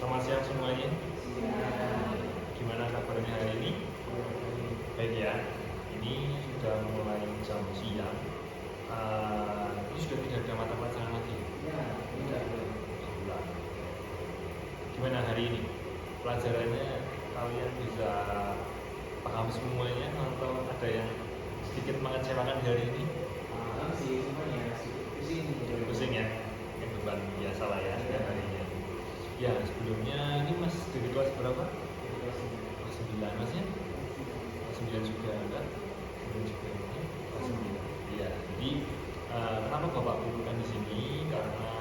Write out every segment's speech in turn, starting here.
Selamat siang semuanya. Gimana kabarnya hari ini? Baik ya. Ini sudah mulai jam siang. Ini sudah tidak ada mata pelajaran lagi. Alhamdulillah. Gimana hari ini? Pelajarannya kalian bisa paham semuanya atau ada yang sedikit mengecewakan di hari ini? Pusing ya? Yang beban biasa lah ya setiap harinya. Ya sebelumnya ini Mas dari kelas berapa? Kelas 9 Mas ya? Kelas 9 juga enggak? 9 juga ya? Kelas 9. Iya, jadi kenapa Bapak kumpulkan di sini? Karena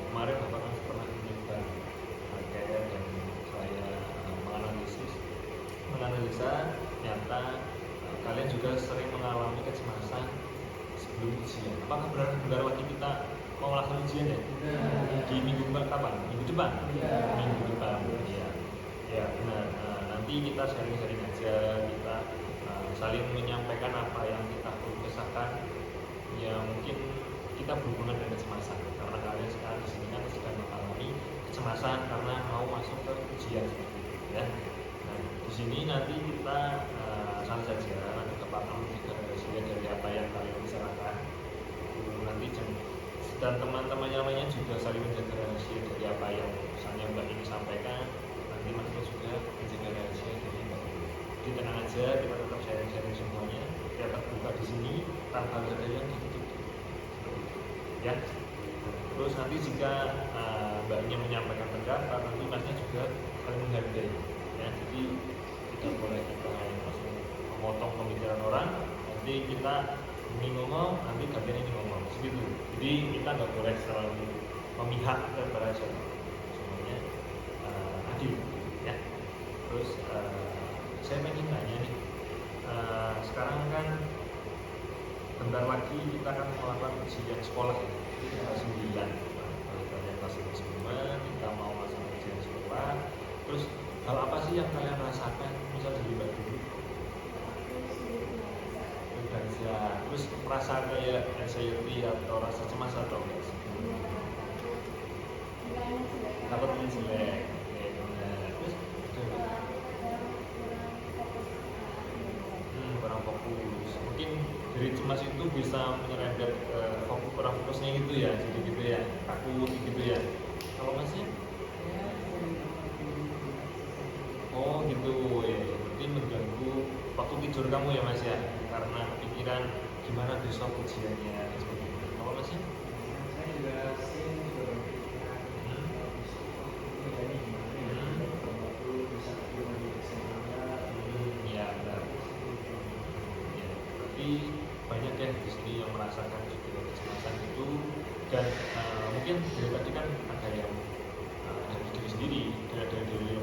kemarin Bapak kan pernah mencoba pakai dan saya menganalisa nyata kalian juga sering mengalami kecemasan sebelum ujian. Apakah benar lagi kita mau melakukan ujian ya? Di minggu kapan? Minggu depan? Minggu depan, ya. Ya benar. Nanti kita sharing-sharing aja, kita saling menyampaikan apa yang kita perlu kesahkan, yang mungkin kita berhubungan dengan kecemasan. Karena kalian sekarang di sini kan sedang mengalami kecemasan karena mau masuk ke ujian seperti itu, ya. Nah, di sini nanti kita santai saja, nanti Bapak akan memberikan hasil dari apa yang kalian bicarakan. Nanti dan teman-teman yang lainnya juga saling menjaga rahasia dari apa yang misalnya Mbak ini sampaikan. Nanti Masnya juga menjaga rahasia dari Mbak ini. Jadi tenang aja, kita tetap sharing-sharing semuanya. Kita terbuka di sini tanpa ada yang ditutup. Ya. Terus nanti jika Mbaknya menyampaikan pendapat, nanti Masnya juga saling menghargai. Ya, jadi tidak boleh kita langsung memotong pemikiran orang. Nanti kita ini ngomong, nanti gantian ini ngomong, segitu. Jadi kita nggak boleh selalu memihak kepada siapa, semuanya adil, ya. Terus saya ingin tanya nih, sekarang kan bentar lagi kita akan melakukan ujian sekolah ya, kelas 9. Kalian kelas 9 kita mau melakukan ujian sekolah. Terus hal apa sih yang kalian rasakan, misal dari Mbak dulu? Terus merasa kayak anxiety atau rasa cemas atau enggak sih? Takut jelek. Terus kurang fokus. Mungkin dari cemas itu bisa menyerempet ke kurang fokusnya gitu ya, jadi gitu ya, takut gitu ya. Kalau Masnya? Oh gitu ya, berarti mengganggu waktu tidur kamu ya Mas ya, karena kepikiran gimana besok ujiannya seperti itu. Kalau Masnya? Saya juga sering berpikiran Ya benar. Ya, berarti banyak ya di sini yang merasakan juga kecemasan itu, dan mungkin dari tadi kan ada yang dari diri sendiri, dari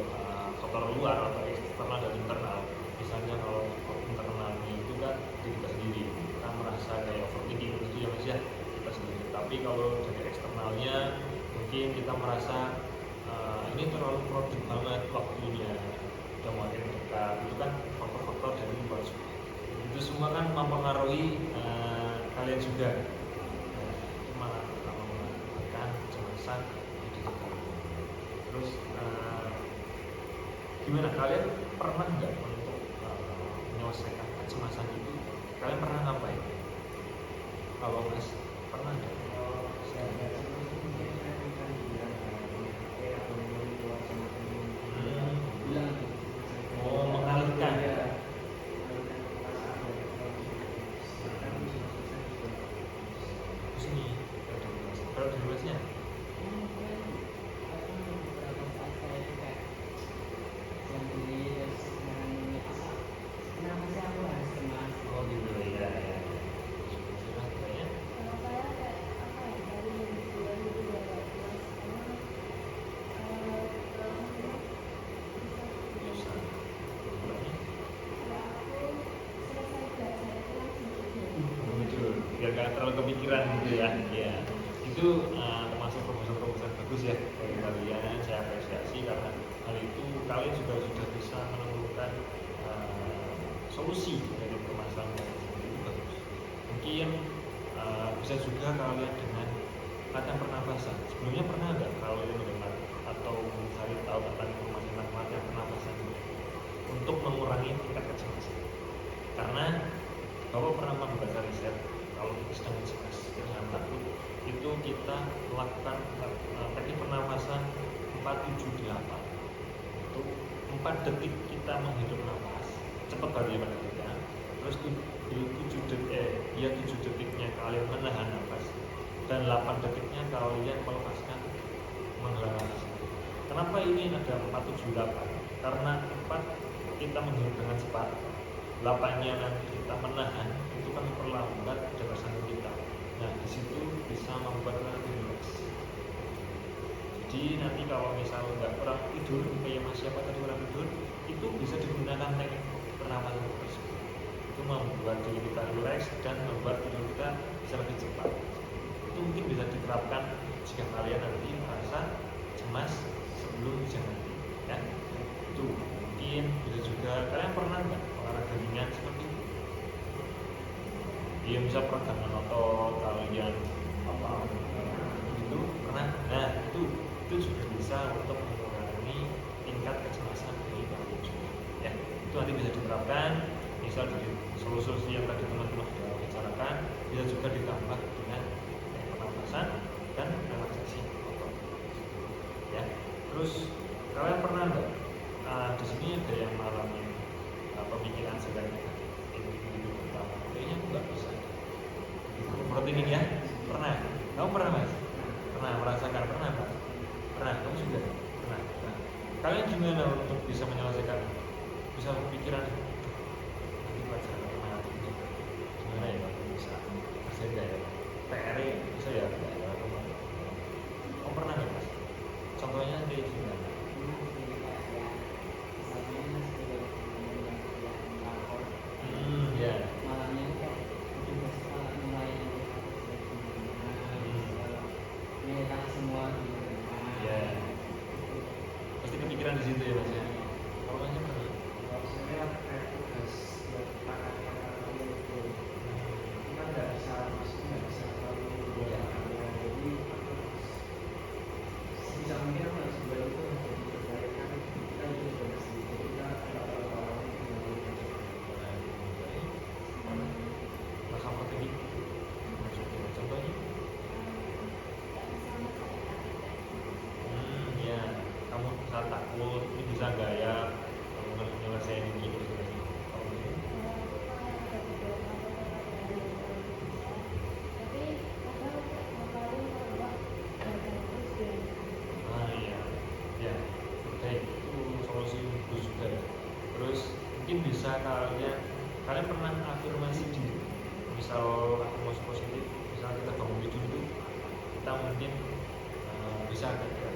faktor luar atau eksternal dan internal. Misalnya kalau internalnya itu kan diri kita sendiri, kita merasa kayak overthinking itu ya Mas ya, kita sendiri. Tapi kalau dari eksternalnya mungkin kita merasa ini terlalu produktif banget waktunya, udah makin dekat, itu kan faktor-faktor dari luar juga. Itu semua kan mempengaruhi kalian juga. Itu malah mengakibatkan kecemasan di diri kalian. Terus gimana, kalian pernah nggak untuk menyelesaikan kecemasan itu? Kalian pernah ngapain? Kalau Mas pernah nggak? Oh, mengalihkan. Sini. Kalau di Masnya? Oh gitu ya. Biar gak terlalu kepikiran gitu ya. Ya. Itu termasuk proposal-proposal bagus ya dari kalian. Saya apresiasi karena hal itu kalian juga sudah bisa menemukan solusi dari permasalahan kalian. Itu bagus. Mungkin bisa juga kalian dengan latihan pernapasan. Sebelumnya pernah nggak kalau mendengar atau saya mindset kalau kita sedang cemas dengan takut itu kita melakukan teknik pernafasan 478. Itu 4 detik kita menghirup nafas cepat banget ya Pak ya. Terus 7 detiknya kalian menahan nafas dan 8 detiknya kalian melepaskan menghela nafas. Kenapa ini ada 478? Karena 4 kita menghirup dengan cepat, 8-nya nanti kita menahan, itu kan memperlambat detak jantung kita. Nah, di situ bisa membuat kita lebih rileks. Jadi nanti kalau misal nggak kurang tidur, kayak Mas siapa tadi kurang tidur, itu bisa digunakan teknik pernafasan tersebut. Itu membuat diri kita rileks dan membuat tidur kita bisa lebih cepat. Itu mungkin bisa diterapkan jika kalian nanti merasa cemas sebelum hujan nanti, ya. Itu mungkin bisa juga kalian pernah nggak olahraga ringan seperti itu? Dia bisa peregangan otot kalian apa itu pernah. Nah itu juga bisa untuk mengurangi tingkat kecemasan dari kalian juga, ya. Itu nanti bisa diterapkan misal dari solusi yang tadi teman-teman sudah bicarakan, bisa juga ditambah dengan pernafasan dan relaksasi otot, ya. Terus kalian pernah nggak di sini ada yang mengalami pemikiran selain individu pertama, kayaknya aku nggak bisa seperti ini ya. Pernah? Kamu pernah Mas? Pernah merasakan? Pernah Mas? Pernah? Kamu juga? Pernah? Nah, kalian gimana untuk bisa menyelesaikan? Bisa pikiran nanti pelajaran mati ini gimana ya Pak? Bisa bisa enggak ya? PR bisa ya? Kamu pernah nggak Mas? Contohnya kayak gimana? Ya. Malamnya kok udah mulai merah semua gitu. Ya. Pasti kepikiran di situ ya Mas ya. Kalau Masnya pernah? Kalau saya kayak tugas buat kakak-kakak itu kita nggak bisa terlalu jadi sebisa mungkin harus buat itu menjadi kebaikan kita itu bersih jadi kita tidak terlalu Mas apa tadi? Contohnya? Ya, kamu saat takut ini bisa nggak ya kamu menyelesaikan ini gitu kan? Iya, ya, baik itu solusi bagus juga ya. Terus mungkin bisa kalian pernah afirmasi diri, misal afirmasi positif, misal kita bangun tidur itu kita mungkin bisa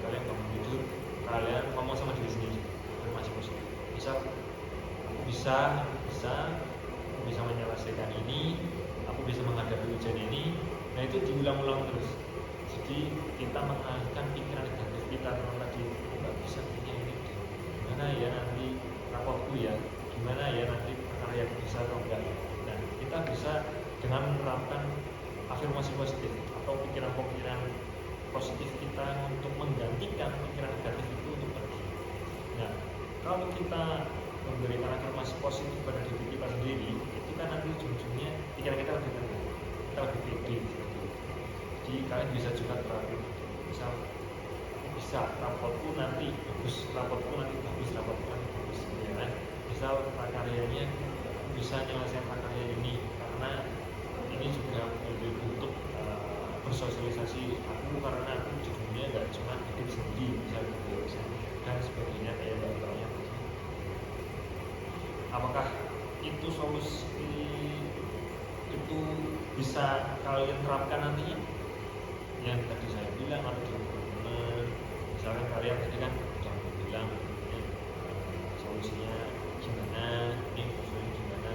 kalian bangun tidur kalian ngomong sama diri sendiri afirmasi positif, misal aku bisa menyelesaikan ini, aku bisa menghadapi ujian ini. Nah itu diulang-ulang terus, jadi kita mengalihkan pikiran negatif kita tadi nggak bisa ini gimana ya nanti rapotku ya, gimana ya nanti karya bisa atau enggak. Nah kita bisa dengan menerapkan afirmasi positif atau pikiran-pikiran positif kita untuk menggantikan pikiran negatif itu untuk pergi. Nah kalau kita memberikan afirmasi positif pada diri kita sendiri, itu kan nanti ujung-ujungnya pikiran kita lebih tenang, kita lebih pede. Jadi kalian bisa juga terapin, misal bisa rapotku nanti bagus, ya kan? Misal prakaryanya bisa nyelesain prakarya ini karena ini juga menjadi bentuk bersosialisasi aku karena aku di dunia nggak cuma hidup sendiri, bisa dan sebagainya kayak banyak. Apakah itu solusi itu bisa kalian terapkan nantinya? Yang tadi saya bilang harus teman-teman, misalkan kalian tadi kan sudah bilang solusinya gimana,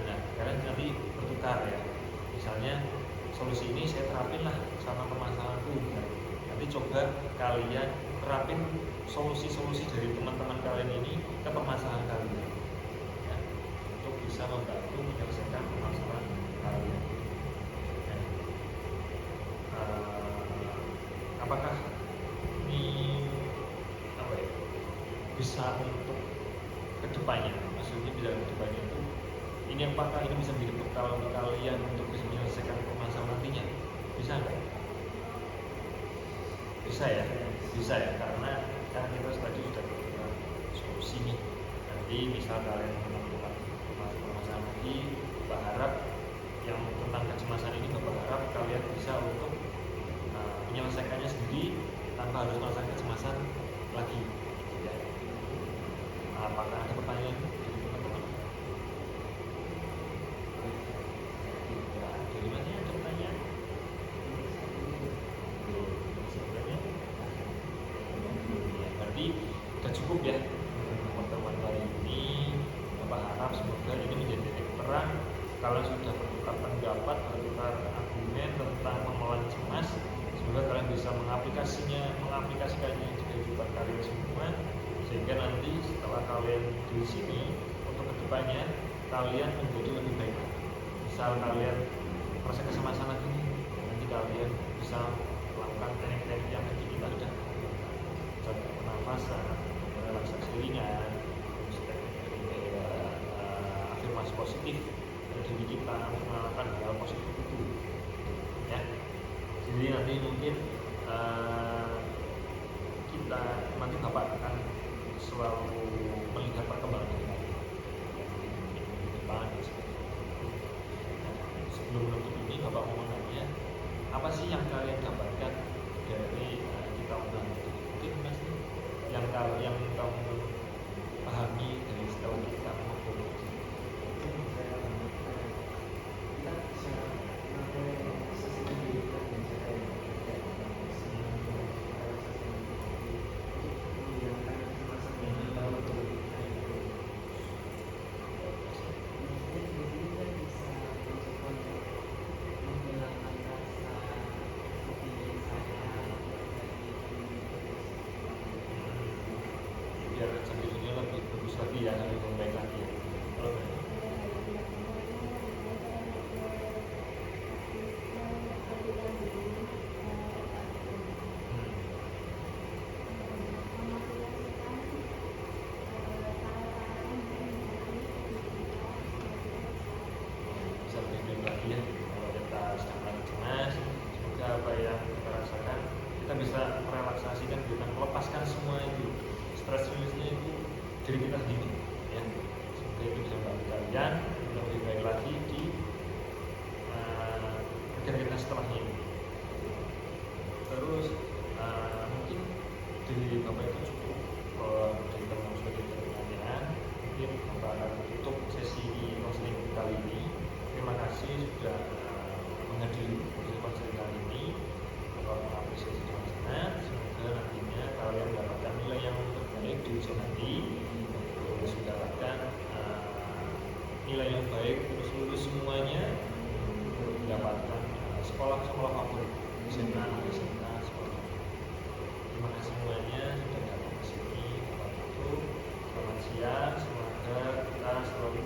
nah kalian nanti bertukar ya, misalnya solusi ini saya terapin lah sama permasalahanku, nanti coba kalian terapin solusi-solusi dari teman-teman kalian ini ke permasalahan kalian ya, untuk bisa membantu menyelesaikan permasalahan kalian ya. Apakah ini bisa untuk kedepannya, maksudnya bisa kedepannya itu ini apakah ini bisa menjadi bekal kalian untuk bisa menyelesaikan permasalahan nantinya? Bisa nggak? Bisa ya, bisa ya, karena kan kita tadi sudah berikan solusi nih. Nanti misal kalian menemukan permasalahan lagi, berharap yang tentang kecemasan ini, berharap kalian bisa untuk menyelesaikannya sendiri tanpa harus merasakan kecemasan lagi. Ya. Apakah ada pertanyaan dari teman-teman? Ya, dari mana ada pertanyaan? Sebenarnya, ya, berarti sudah cukup ya pertemuan kali ini. Bapak harap semoga ini menjadi titik terang. Kalian sudah bertukar pendapat, bertukar argumen tentang pengelolaan cemas. Semoga kalian bisa mengaplikasikannya di kehidupan kalian semua, sehingga nanti setelah kalian di sini untuk kedepannya kalian menjadi lebih baik. Misal kalian merasa kecemasan lagi, nanti kalian bisa melakukan teknik-teknik yang tadi kita sudah jaga pernafasan, relaksasi ringan, afirmasi positif dari diri kita untuk melakukan hal positif itu, ya. Jadi nanti mungkin kita nanti Bapak akan selalu melihat perkembangan kita di depan. Sebelum menutup ini, Bapak mau nanya, apa sih yang kalian dapatkan dari kita undang? Mungkin Mas, yang kamu pahami dari setahun kita ngobrol. Biar sendirinya lebih bagus lagi ya, lebih baik lagi ya. Kalau bisa lebih baik lagi ya. Kalau kita sedang lagi cemas, semoga apa yang kita rasakan kita bisa merelaksasikan, kita melepaskan semua itu stres release-nya itu diri kita sendiri, ya. Semoga itu bisa membantu kalian lebih baik lagi di kegiatan kita setelahnya ini. Terus mungkin dari Bapak itu cukup dari teman sebagai pertanyaan. Mungkin Bapak akan tutup sesi konseling kali ini. Terima kasih sudah menghadiri konseling kali ini. Bapak mengapresiasi dengan sangat. Semoga nantinya kalian mendapatkan nilai yang terbaik di ujian nanti. Terus mendapatkan nilai yang baik, terus lulus semuanya, mendapatkan sekolah favorit, SMA, sekolah. Terima kasih semuanya sudah datang ke sini. Selamat siang, semoga kita selalu